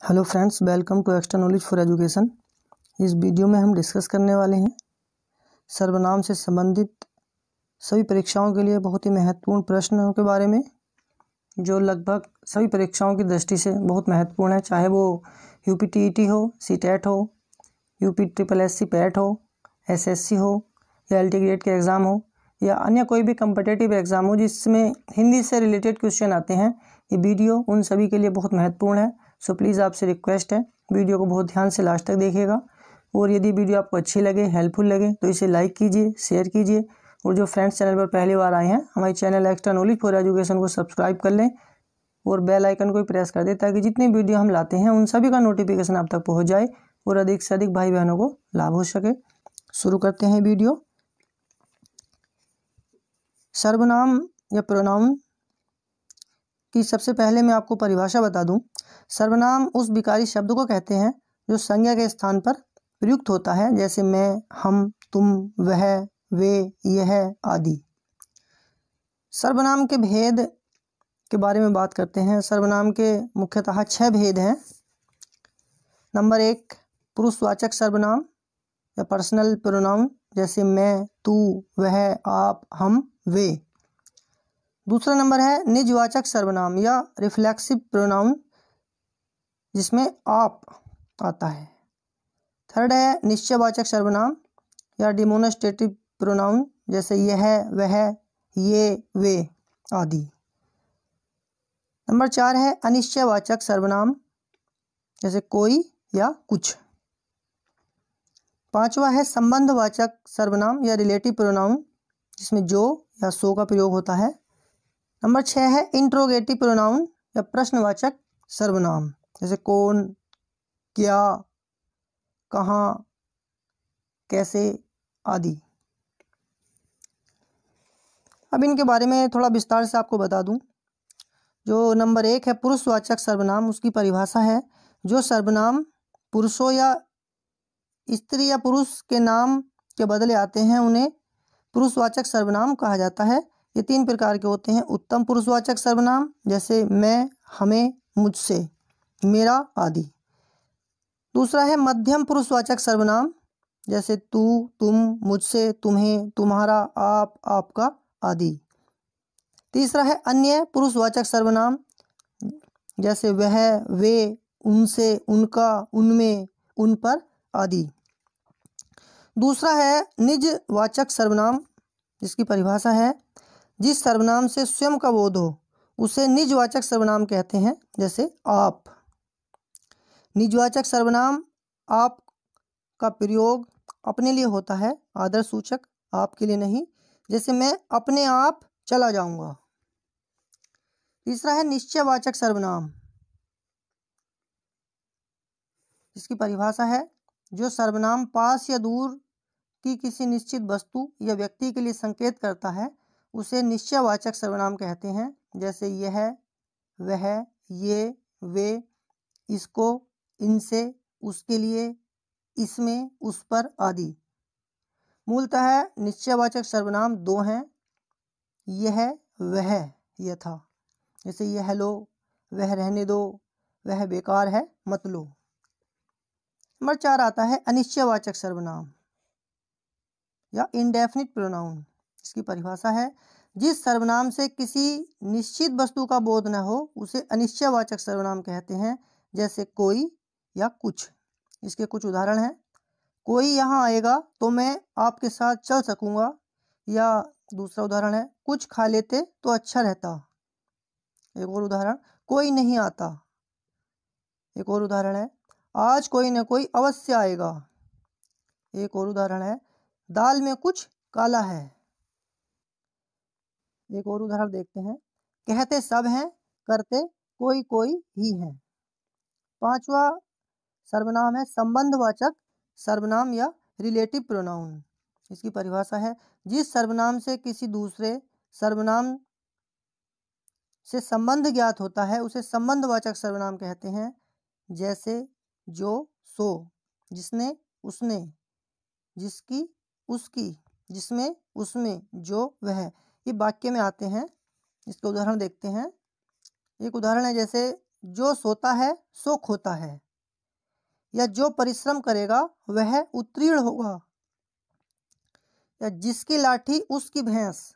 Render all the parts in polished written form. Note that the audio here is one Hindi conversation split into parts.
Hello friends, welcome to Extra Knowledge for Education. इस वीडियो में हम डिस्कस करने वाले हैं सर्वनाम से संबंधित सभी परीक्षाओं के लिए बहुत ही महत्वपूर्ण प्रश्नों के बारे में, जो लगभग सभी परीक्षाओं की दृष्टि से बहुत महत्वपूर्ण है, चाहे वो यूपीटीईटी हो, सीटेट हो, यूपीट्रिपलएससी पैट हो, एसएससी हो या एलटी ग्रेड के एग्ज़ाम हो या अन्य कोई भी कम्पिटिटिव एग्ज़ाम हो जिसमें हिंदी से रिलेटेड क्वेश्चन आते हैं। ये वीडियो उन सभी के लिए बहुत महत्वपूर्ण है। सो प्लीज़ आपसे रिक्वेस्ट है, वीडियो को बहुत ध्यान से लास्ट तक देखिएगा और यदि वीडियो आपको अच्छी लगे, हेल्पफुल लगे तो इसे लाइक कीजिए, शेयर कीजिए और जो फ्रेंड्स चैनल पर पहली बार आए हैं हमारे channel extra Knowledge for education को सब्सक्राइब कर लें और बेल आइकन को प्रेस कर दें ताकि जितनी वीडियो हम लाते हैं उन सभी का नोटिफिकेशन आप तक पहुँच जाए और अधिक से अधिक भाई बहनों को लाभ हो सके। शुरू करते हैं वीडियो। सर्वनाम या प्रोनाउन कि सबसे पहले मैं आपको परिभाषा बता दूं। सर्वनाम उस विकारी शब्द को कहते हैं जो संज्ञा के स्थान पर प्रयुक्त होता है, जैसे मैं, हम, तुम, वह, वे, यह आदि। सर्वनाम के भेद के बारे में बात करते हैं। सर्वनाम के मुख्यतः 6 भेद हैं। नंबर 1, पुरुषवाचक सर्वनाम या पर्सनल प्रोनाउन, जैसे मैं, तू, वह, आप, हम, वे। दूसरा नंबर है निजवाचक सर्वनाम या रिफ्लेक्सिव प्रोनाउन, जिसमें आप आता है। थर्ड है निश्चयवाचक सर्वनाम या डिमोन्स्ट्रेटिव प्रोनाउन, जैसे यह, वह, ये, वे आदि। नंबर 4 है अनिश्चयवाचक सर्वनाम, जैसे कोई या कुछ। 5वां है संबंधवाचक सर्वनाम या रिलेटिव प्रोनाउन, जिसमें जो या सो का प्रयोग होता है। नंबर 6 है इंट्रोगेटिव प्रोनाउन या प्रश्नवाचक सर्वनाम, जैसे कौन, क्या, कहाँ, कैसे आदि। अब इनके बारे में थोड़ा विस्तार से आपको बता दूं। जो नंबर 1 है पुरुषवाचक सर्वनाम, उसकी परिभाषा है जो सर्वनाम पुरुषों या स्त्री या पुरुष के नाम के बदले आते हैं उन्हें पुरुषवाचक सर्वनाम कहा जाता है। ये 3 प्रकार के होते हैं। उत्तम पुरुषवाचक सर्वनाम, जैसे मैं, हमें, मुझसे, मेरा आदि। दूसरा है मध्यम पुरुषवाचक सर्वनाम, जैसे तू, तुम, मुझसे, तुम्हें, तुम्हारा, आप, आपका आदि। तीसरा है अन्य पुरुषवाचक सर्वनाम, जैसे वह, वे, उनसे, उनका, उनमें, उन पर आदि। दूसरा है निजवाचक सर्वनाम, जिसकी परिभाषा है जिस सर्वनाम से स्वयं का बोध हो उसे निजवाचक सर्वनाम कहते हैं, जैसे आप। निजवाचक सर्वनाम आप का प्रयोग अपने लिए होता है, आदर्श सूचक, आपके लिए नहीं, जैसे मैं अपने आप चला जाऊंगा। तीसरा है निश्चयवाचक सर्वनाम, जिसकी परिभाषा है जो सर्वनाम पास या दूर की किसी निश्चित वस्तु या व्यक्ति के लिए संकेत करता है उसे निश्चयवाचक सर्वनाम कहते हैं, जैसे यह, वह, ये, वे, इसको, इनसे, उसके लिए, इसमें, उस पर आदि। मूलतः निश्चयवाचक सर्वनाम 2 हैं, यह, वह, यथा, जैसे यह लो, वह रहने दो, वह बेकार है, मत लो। नंबर 4 आता है अनिश्चयवाचक सर्वनाम या इंडेफिनिट प्रोनाउन। इसकी परिभाषा है जिस सर्वनाम से किसी निश्चित वस्तु का बोध न हो उसे अनिश्चयवाचक सर्वनाम कहते हैं, जैसे कोई या कुछ। इसके कुछ उदाहरण हैं। कोई यहाँ आएगा तो मैं आपके साथ चल सकूंगा, या दूसरा उदाहरण है कुछ खा लेते तो अच्छा रहता। एक और उदाहरण, कोई नहीं आता। एक और उदाहरण है आज कोई न कोई अवश्य आएगा। एक और उदाहरण है दाल में कुछ काला है। एक और उदाहरण देखते हैं, कहते सब हैं, करते कोई कोई ही है। 5वां सर्वनाम है संबंधवाचक सर्वनाम या रिलेटिव प्रोनाउन। इसकी परिभाषा है जिस सर्वनाम से किसी दूसरे सर्वनाम से संबंध ज्ञात होता है उसे संबंधवाचक सर्वनाम कहते हैं, जैसे जो, सो, जिसने, उसने, जिसकी, उसकी, जिसमें, उसमें, जो, वह। ये वाक्य में आते हैं। इसके उदाहरण देखते हैं। एक उदाहरण है जैसे जो सोता है सो खोता है, या जो परिश्रम करेगा वह उत्तीर्ण होगा, या जिसकी लाठी उसकी भैंस,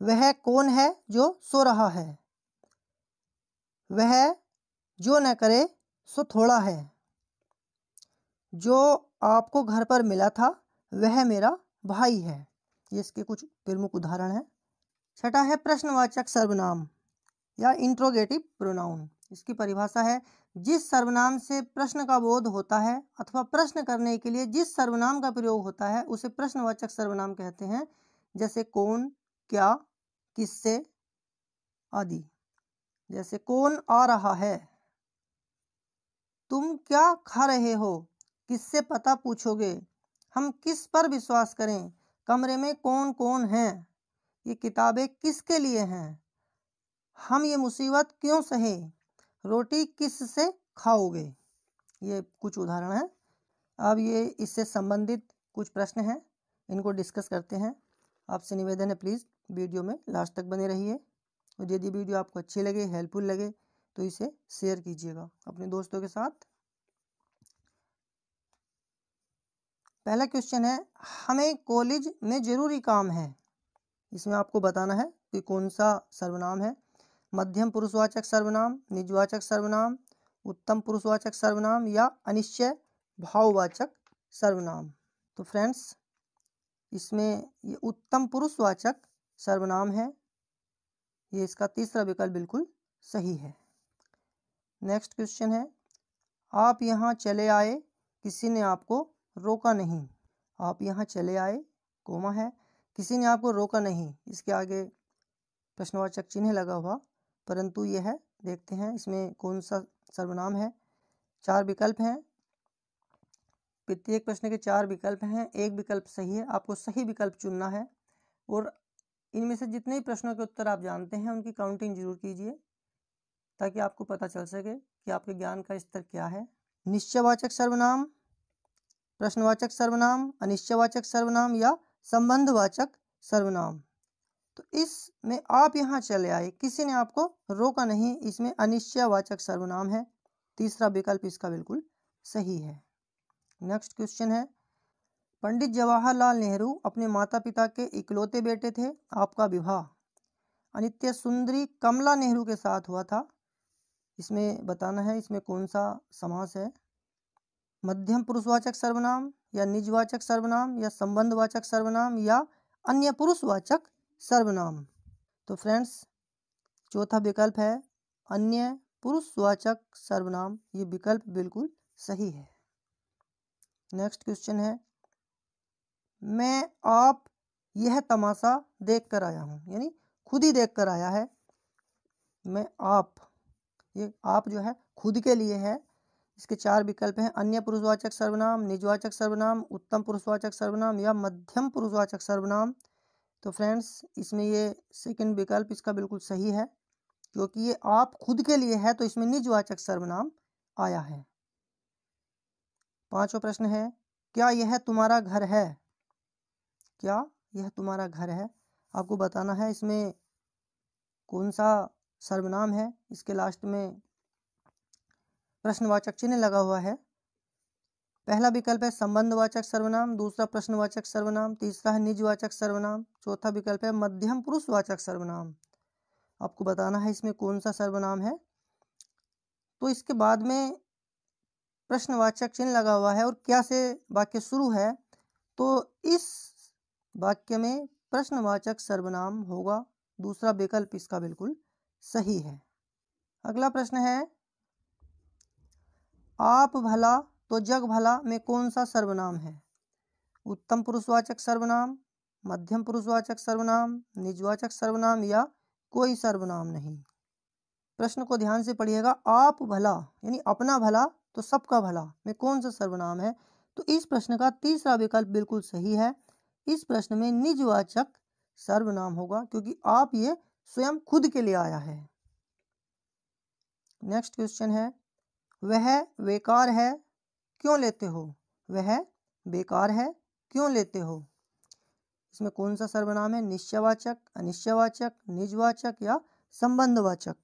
वह कौन है जो सो रहा है, वह जो न करे सो थोड़ा है, जो आपको घर पर मिला था वह मेरा भाई है। ये इसके कुछ प्रमुख उदाहरण हैं। छठा है प्रश्नवाचक सर्वनाम या इंट्रोगेटिव प्रोनाउन। इसकी परिभाषा है जिस सर्वनाम से प्रश्न का बोध होता है अथवा प्रश्न करने के लिए जिस सर्वनाम का प्रयोग होता है उसे प्रश्नवाचक सर्वनाम कहते हैं, जैसे कौन, क्या, किससे आदि। जैसे कौन आ रहा है, तुम क्या खा रहे हो, किससे पता पूछोगे, हम किस पर विश्वास करें, कमरे में कौन कौन है, ये किताबें किसके लिए हैं, हम ये मुसीबत क्यों सहे, रोटी किससे खाओगे। ये कुछ उदाहरण हैं। अब ये इससे संबंधित कुछ प्रश्न हैं, इनको डिस्कस करते हैं। आपसे निवेदन है प्लीज़ वीडियो में लास्ट तक बने रहिए, और यदि वीडियो आपको अच्छी लगे, हेल्पफुल लगे तो इसे शेयर कीजिएगा अपने दोस्तों के साथ। पहला क्वेश्चन है, हमें कॉलेज में ज़रूरी काम है। इसमें आपको बताना है कि कौन सा सर्वनाम है। मध्यम पुरुषवाचक सर्वनाम, निजवाचक सर्वनाम, उत्तम पुरुषवाचक सर्वनाम या अनिश्चय भाववाचक सर्वनाम। तो फ्रेंड्स इसमें ये उत्तम पुरुषवाचक सर्वनाम है, ये इसका तीसरा विकल्प बिल्कुल सही है। नेक्स्ट क्वेश्चन है, आप यहाँ चले आए, किसी ने आपको रोका नहीं। आप यहाँ चले आए, कोमा है, किसी ने आपको रोका नहीं, इसके आगे प्रश्नवाचक चिन्ह लगा हुआ, परंतु यह है, देखते हैं इसमें कौन सा सर्वनाम है। 4 विकल्प हैं, प्रत्येक प्रश्न के 4 विकल्प हैं, एक विकल्प सही है, आपको सही विकल्प चुनना है। और इनमें से जितने भी प्रश्नों के उत्तर आप जानते हैं उनकी काउंटिंग जरूर कीजिए, ताकि आपको पता चल सके कि आपके ज्ञान का स्तर क्या है। निश्चयवाचक सर्वनाम, प्रश्नवाचक सर्वनाम, अनिश्चयवाचक सर्वनाम या संबंधवाचक सर्वनाम। तो इसमें आप यहाँ चले आए, किसी ने आपको रोका नहीं, इसमें अनिश्चयवाचक सर्वनाम है, तीसरा विकल्प इसका बिल्कुल सही है। नेक्स्ट क्वेश्चन है, पंडित जवाहरलाल नेहरू अपने माता पिता के इकलौते बेटे थे, आपका विवाह अनित्य सुंदरी कमला नेहरू के साथ हुआ था। इसमें बताना है इसमें कौन सा समास है। मध्यम पुरुषवाचक सर्वनाम या निजवाचक सर्वनाम या संबंधवाचक सर्वनाम या अन्य पुरुषवाचक सर्वनाम। तो फ्रेंड्स चौथा विकल्प है अन्य पुरुषवाचक सर्वनाम, ये विकल्प बिल्कुल सही है। नेक्स्ट क्वेश्चन है, मैं आप यह तमाशा देख कर आया हूँ, यानी खुद ही देख कर आया है। मैं आप, ये आप जो है खुद के लिए है। इसके 4 विकल्प हैं, अन्य पुरुषवाचक सर्वनाम, निजवाचक सर्वनाम, उत्तम पुरुषवाचक सर्वनाम या मध्यम पुरुषवाचक सर्वनाम। तो फ्रेंड्स इसमें ये सेकंड विकल्प इसका बिल्कुल सही है, क्योंकि ये आप खुद के लिए है तो इसमें निजवाचक सर्वनाम आया है। 5वां प्रश्न है, क्या यह तुम्हारा घर है। क्या यह तुम्हारा घर है, आपको बताना है इसमें कौन सा सर्वनाम है। इसके लास्ट में प्रश्नवाचक चिन्ह लगा हुआ है। पहला विकल्प है संबंधवाचक सर्वनाम, दूसरा प्रश्नवाचक सर्वनाम, तीसरा है निजवाचक सर्वनाम, चौथा विकल्प है मध्यम पुरुषवाचक सर्वनाम। आपको बताना है इसमें कौन सा सर्वनाम है। तो इसके बाद में प्रश्नवाचक चिन्ह लगा हुआ है और क्या से वाक्य शुरू है, तो इस वाक्य में प्रश्नवाचक सर्वनाम होगा, दूसरा विकल्प इसका बिल्कुल सही है। अगला प्रश्न है, आप भला तो जग भला में कौन सा सर्वनाम है। उत्तम पुरुषवाचक सर्वनाम, मध्यम पुरुषवाचक सर्वनाम, निजवाचक सर्वनाम या कोई सर्वनाम नहीं। प्रश्न को ध्यान से पढ़िएगा। आप भला यानी अपना भला तो सबका भला में कौन सा सर्वनाम है, तो इस प्रश्न का तीसरा विकल्प बिल्कुल सही है। इस प्रश्न में निजवाचक सर्वनाम होगा, क्योंकि आप ये स्वयं खुद के लिए आया है। नेक्स्ट क्वेश्चन है, वह बेकार है क्यों लेते हो। वह बेकार है क्यों लेते हो, इसमें कौन सा सर्वनाम है। निश्चयवाचक, अनिश्चयवाचक, निजवाचक या संबंधवाचक।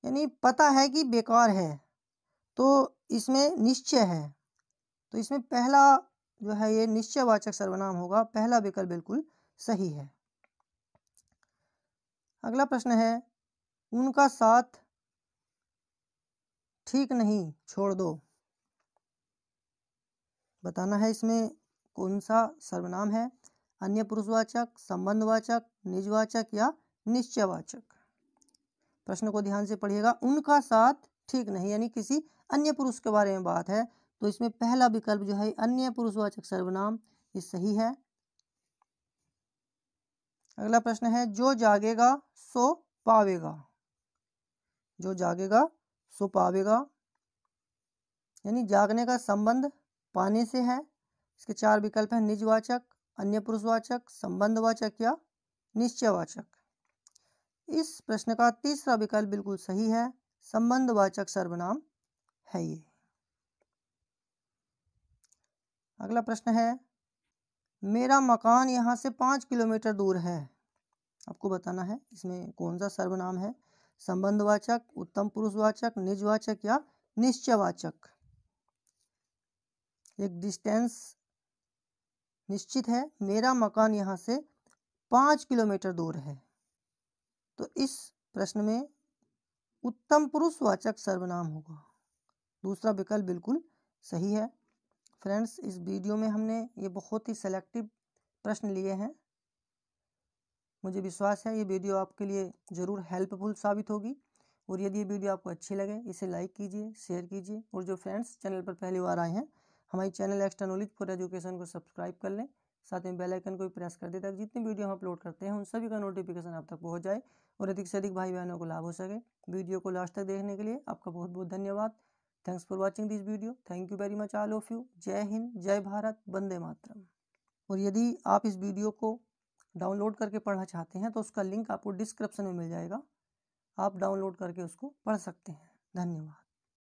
यानी पता है कि बेकार है, तो इसमें निश्चय है, तो इसमें पहला जो है ये निश्चयवाचक सर्वनाम होगा, पहला विकल्प बिल्कुल सही है। अगला प्रश्न है, उनका साथ ठीक नहीं, छोड़ दो। बताना है इसमें कौन सा सर्वनाम है, अन्य पुरुषवाचक, संबंधवाचक, निजवाचक या निश्चयवाचक। प्रश्न को ध्यान से पढ़िएगा। उनका साथ ठीक नहीं यानी किसी अन्य पुरुष के बारे में बात है, तो इसमें पहला विकल्प जो है अन्य पुरुषवाचक सर्वनाम, ये सही है। अगला प्रश्न है, जो जागेगा सो पावेगा। जो जागेगा सो पावेगा यानी जागने का संबंध पाने से है। इसके 4 विकल्प हैं, निजवाचक, अन्य पुरुषवाचक, संबंधवाचक या निश्चयवाचक। इस प्रश्न का तीसरा विकल्प बिल्कुल सही है, संबंधवाचक सर्वनाम है ये। अगला प्रश्न है, मेरा मकान यहाँ से 5 किलोमीटर दूर है। आपको बताना है इसमें कौन सा सर्वनाम है, संबंधवाचक, उत्तम पुरुषवाचक, निजवाचक या निश्चयवाचक। एक डिस्टेंस निश्चित है, मेरा मकान यहाँ से 5 किलोमीटर दूर है, तो इस प्रश्न में उत्तम पुरुषवाचक सर्वनाम होगा। दूसरा विकल्प बिल्कुल सही है। फ्रेंड्स, इस वीडियो में हमने ये बहुत ही सेलेक्टिव प्रश्न लिए हैं। मुझे विश्वास है ये वीडियो आपके लिए ज़रूर हेल्पफुल साबित होगी, और यदि ये वीडियो आपको अच्छी लगे इसे लाइक कीजिए, शेयर कीजिए, और जो फ्रेंड्स चैनल पर पहली बार आए हैं हमारी channel extra Knowledge for education को सब्सक्राइब कर लें, साथ में बेल आइकन को भी प्रेस कर दें ताकि जितनी वीडियो हम अपलोड करते हैं उन सभी का नोटिफिकेशन आप तक पहुँच जाए और अधिक से अधिक भाई बहनों को लाभ हो सके। वीडियो को लास्ट तक देखने के लिए आपका बहुत बहुत धन्यवाद। Thanks for watching this video. Thank you very much all of you. जय हिंद, जय भारत, वंदे मातरम। और यदि आप इस वीडियो को डाउनलोड करके पढ़ना चाहते हैं तो उसका लिंक आपको डिस्क्रिप्शन में मिल जाएगा, आप डाउनलोड करके उसको पढ़ सकते हैं। धन्यवाद।